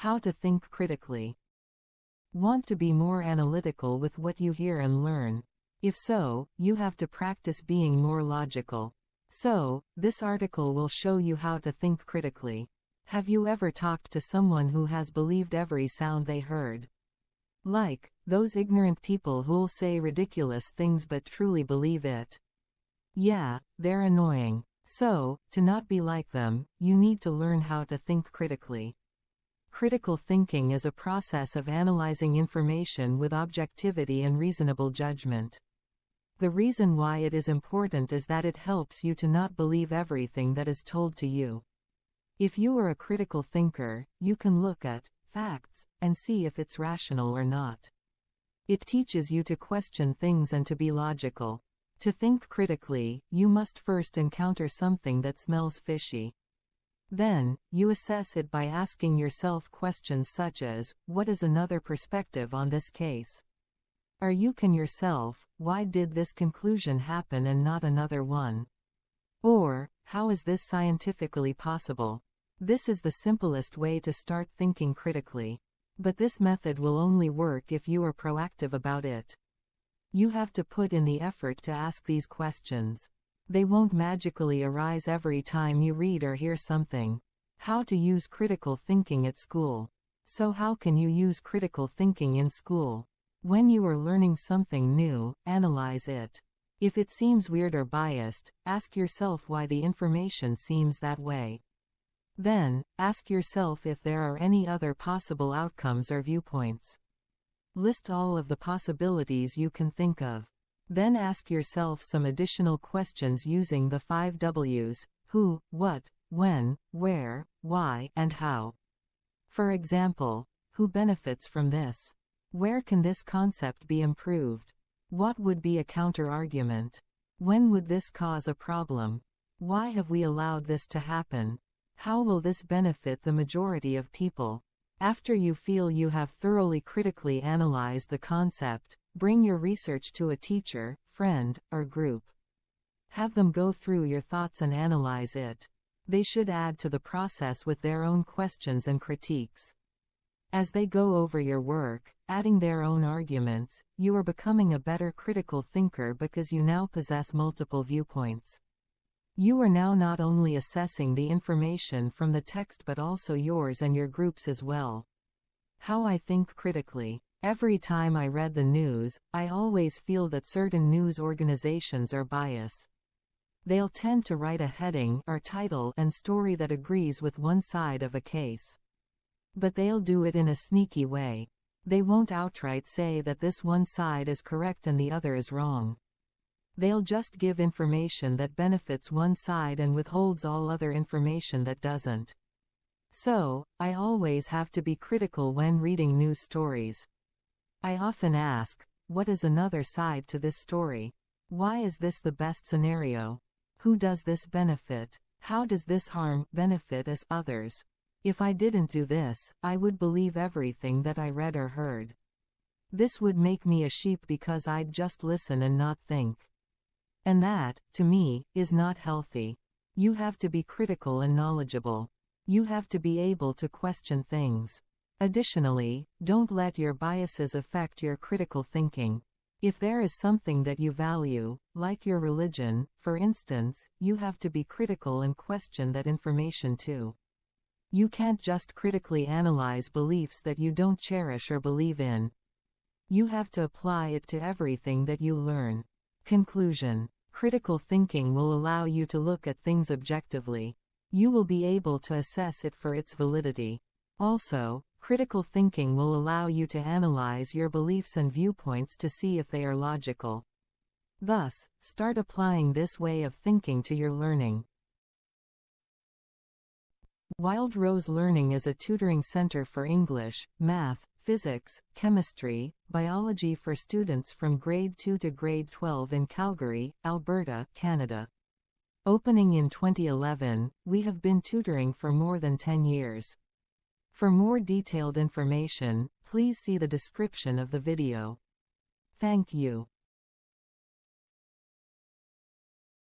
How to think critically. Want to be more analytical with what you hear and learn? If so, you have to practice being more logical. So, this article will show you how to think critically. Have you ever talked to someone who has believed every sound they heard? Like those ignorant people who'll say ridiculous things but truly believe it. Yeah, they're annoying. So, to not be like them, you need to learn how to think critically. Critical thinking is a process of analyzing information with objectivity and reasonable judgment. The reason why it is important is that it helps you to not believe everything that is told to you. If you are a critical thinker, you can look at facts and see if it's rational or not. It teaches you to question things and to be logical. To think critically, you must first encounter something that smells fishy. Then, you assess it by asking yourself questions such as, what is another perspective on this case? Or you can yourself, why did this conclusion happen and not another one? Or, how is this scientifically possible? This is the simplest way to start thinking critically. But this method will only work if you are proactive about it. You have to put in the effort to ask these questions. They won't magically arise every time you read or hear something. How to use critical thinking at school. So how can you use critical thinking in school? When you are learning something new, analyze it. If it seems weird or biased, ask yourself why the information seems that way. Then, ask yourself if there are any other possible outcomes or viewpoints. List all of the possibilities you can think of. Then ask yourself some additional questions using the 5 W's: who, what, when, where, why, and how. For example, who benefits from this? Where can this concept be improved? What would be a counter-argument? When would this cause a problem? Why have we allowed this to happen? How will this benefit the majority of people? After you feel you have thoroughly critically analyzed the concept, bring your research to a teacher, friend, or group. Have them go through your thoughts and analyze it. They should add to the process with their own questions and critiques. As they go over your work, adding their own arguments, you are becoming a better critical thinker because you now possess multiple viewpoints. You are now not only assessing the information from the text but also yours and your group's as well. How I think critically. Every time I read the news, I always feel that certain news organizations are biased. They'll tend to write a heading or title and story that agrees with one side of a case. But they'll do it in a sneaky way. They won't outright say that this one side is correct and the other is wrong. They'll just give information that benefits one side and withholds all other information that doesn't. So, I always have to be critical when reading news stories. I often ask, what is another side to this story? Why is this the best scenario? Who does this benefit? How does this harm, benefit us, others? If I didn't do this, I would believe everything that I read or heard. This would make me a sheep because I'd just listen and not think. And that, to me, is not healthy. You have to be critical and knowledgeable. You have to be able to question things. Additionally, don't let your biases affect your critical thinking. If there is something that you value, like your religion, for instance, you have to be critical and question that information too. You can't just critically analyze beliefs that you don't cherish or believe in. You have to apply it to everything that you learn. Conclusion. Critical thinking will allow you to look at things objectively. You will be able to assess it for its validity. Also, critical thinking will allow you to analyze your beliefs and viewpoints to see if they are logical. Thus, start applying this way of thinking to your learning. Wild Rose Learning is a tutoring center for English, math, physics, chemistry, biology for students from grade 2 to grade 12 in Calgary, Alberta, Canada. Opening in 2011, we have been tutoring for more than 10 years. For more detailed information, please see the description of the video. Thank you.